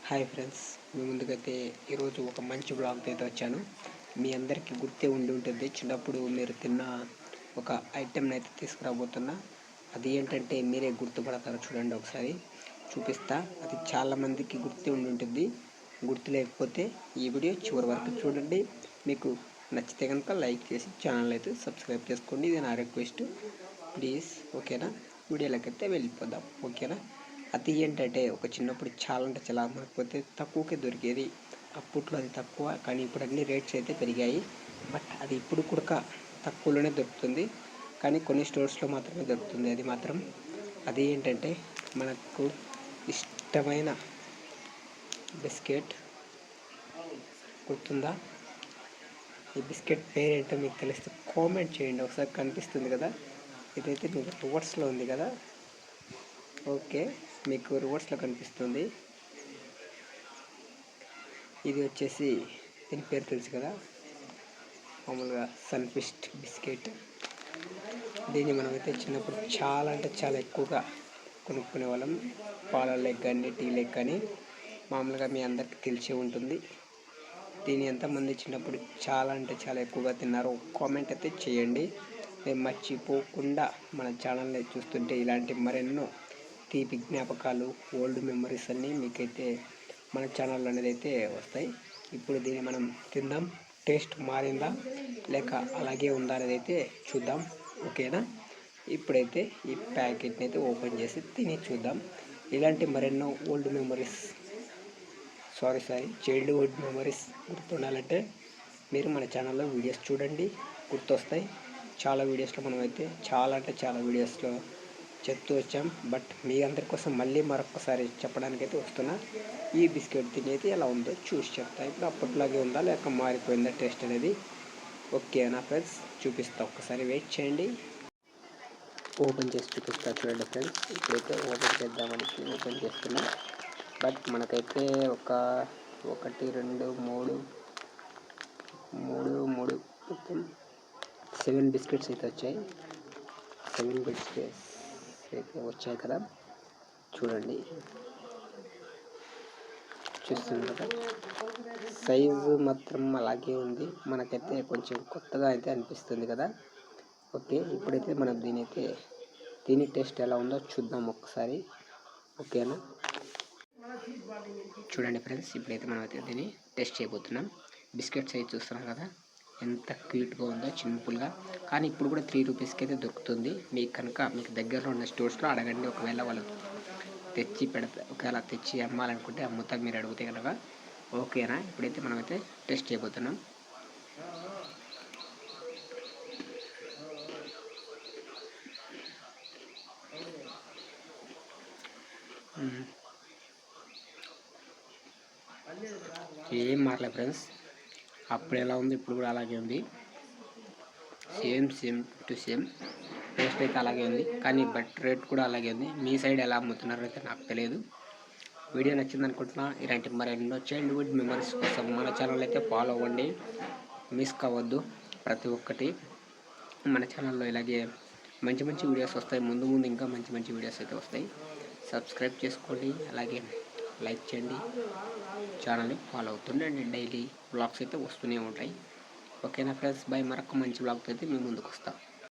Hi friends, మీ ముందుకైతే ఈరోజు ఒక మంచి బ్లాగ్తో అయితే వచ్చాను. మీ అందరికీ గుర్తే ఉండి ఉంటుంది, చిన్నప్పుడు మీరు తిన్న ఒక ఐటెంని అయితే తీసుకురాబోతున్నా. అది ఏంటంటే మీరే గుర్తుపడతారు. చూడండి, ఒకసారి చూపిస్తా. అది చాలామందికి గుర్తే ఉండి ఉంటుంది. గుర్తు లేకపోతే ఈ వీడియో చివరి వరకు చూడండి. మీకు నచ్చితే కనుక లైక్ చేసి ఛానల్ అయితే సబ్స్క్రైబ్ చేసుకోండి. ఇది నా రిక్వెస్ట్, ప్లీజ్. ఓకేనా? వీడియోలకైతే వెళ్ళిపోదాం. ఓకేనా? అది ఏంటంటే ఒక చిన్నప్పుడు చాలా అంటే చాలా మనకపోతే తక్కువకే దొరికేది. అప్పట్లో అది తక్కువ, కానీ ఇప్పుడు అన్ని రేట్స్ అయితే పెరిగాయి. బట్ అది ఇప్పుడు కూడా తక్కువలోనే దొరుకుతుంది, కానీ కొన్ని స్టోర్స్లో మాత్రమే దొరుకుతుంది. అది మాత్రం అది ఏంటంటే మనకు ఇష్టమైన బిస్కెట్. గుర్తుందా? ఈ బిస్కెట్ పేరేంటో మీకు తెలిస్తే కామెంట్ చేయండి. ఒకసారి కనిపిస్తుంది కదా, ఇదైతే మీకు రివర్స్లో ఉంది కదా. ఓకే, మీకు రివర్స్లో కనిపిస్తుంది. ఇది వచ్చేసి దీని పేరు తెలుసు కదా, మామూలుగా సన్ఫిస్ట్ బిస్కెట్. దీన్ని మనమైతే చిన్నప్పుడు చాలా అంటే చాలా ఎక్కువగా కొనుక్కునే వాళ్ళం. పాలల్లో కానీ టీలో కానీ మామూలుగా మీ అందరికీ తెలిసే ఉంటుంది. దీన్ని ఎంతమంది చిన్నప్పుడు చాలా అంటే చాలా ఎక్కువగా తిన్నారో కామెంట్ అయితే చేయండి. మేము మర్చిపోకుండా మన ఛానల్ని చూస్తుంటే ఇలాంటి మరెన్నో తీపి జ్ఞాపకాలు, ఓల్డ్ మెమరీస్ అన్నీ మీకైతే మన ఛానల్ అనేది అయితే వస్తాయి. ఇప్పుడు దీన్ని మనం తిందాం. టేస్ట్ మారిందా లేక అలాగే ఉందా అనేది అయితే చూద్దాం. ఓకేనా? ఇప్పుడైతే ఈ ప్యాకెట్ని అయితే ఓపెన్ చేసి తిని చూద్దాం. ఇలాంటి మరెన్నో ఓల్డ్ మెమరీస్ చైల్డ్హుడ్ మెమరీస్ గుర్తుండాలంటే మీరు మన ఛానల్లో వీడియోస్ చూడండి, గుర్తొస్తాయి. చాలా వీడియోస్లో మనమైతే చాలా అంటే చాలా వీడియోస్లో చెప్తూ వచ్చాం. బట్ మీ అందరి కోసం మళ్ళీ మరొకసారి చెప్పడానికైతే వస్తున్నా. ఈ బిస్కెట్ తినేది ఎలా ఉందో చూసి చెప్తా. ఇప్పుడు అప్పట్లాగే ఉందా లేక మారిపోయిందా టేస్ట్ అనేది. ఓకేనా ఫ్రెండ్స్? చూపిస్తా, ఒక్కసారి వెయిట్ చేయండి. ఓపెన్ చేసి చూపిస్తా. చూడండి ఫ్రెండ్స్, ఇప్పుడైతే ఓపెన్ చేద్దామని ఓపెన్ చేస్తున్నా. బట్ మనకైతే ఒక 1 2 3 మొత్తం 7 బిస్కెట్స్ అయితే వచ్చాయి. 7 బిస్కెట్స్ అయితే వచ్చాయి కదా. చూడండి, చూస్తుంది కదా. సైజు మాత్రం అలాగే ఉంది. మనకైతే కొంచెం కొత్తగా అయితే అనిపిస్తుంది కదా. ఓకే, ఇప్పుడైతే మనం దీని టేస్ట్ ఎలా ఉందో చూద్దాం ఒకసారి. ఓకేనా? చూడండి ఫ్రెండ్స్, ఇప్పుడైతే మనం అయితే దీన్ని టేస్ట్ చేయబోతున్నాం. బిస్కెట్ సైజ్ చూస్తున్నాం కదా, ఎంత క్యూట్గా ఉందో, సింపుల్గా. కానీ ఇప్పుడు కూడా 3 రూపీస్కి అయితే దొరుకుతుంది. మీకు దగ్గరలో ఉన్న స్టోర్స్లో అడగండి. ఒకవేళ వాళ్ళు ఒకవేళ తెచ్చి అమ్మాలనుకుంటే అమ్ముతారు, మీరు అడిగితే కనుక. ఓకేనా? ఇప్పుడైతే మనమైతే టెస్ట్ చేయబోతున్నాం. ఏం మారలే ఫ్రెండ్స్, అప్పుడు ఎలా ఉంది ఇప్పుడు కూడా అలాగే ఉంది. సేమ్ టు సేమ్ టేస్ట్ అయితే అలాగే ఉంది, కానీ బట్ రేట్ కూడా అలాగే ఉంది. మీ సైడ్ ఎలా అమ్ముతున్నారో అయితే నాకు తెలియదు. వీడియో నచ్చింది అనుకుంటున్నా. ఇలాంటి మరెన్నో చైల్డ్హుడ్ మెమరీస్ కోసం మన ఛానల్ అయితే ఫాలో అవ్వండి, మిస్ కావద్దు. ప్రతి ఒక్కటి మన ఛానల్లో ఇలాగే మంచి మంచి వీడియోస్ వస్తాయి. ముందు ఇంకా మంచి వీడియోస్ అయితే వస్తాయి. సబ్స్క్రైబ్ చేసుకోండి, అలాగే లైక్ చేయండి, ఛానల్ని ఫాలో అవుతుండండి. డైలీ బ్లాగ్స్ అయితే వస్తూనే ఉంటాయి. ఓకేనా ఫ్రెండ్స్? బై. మరొక మంచి బ్లాగ్తో అయితే మీ ముందుకు వస్తాం.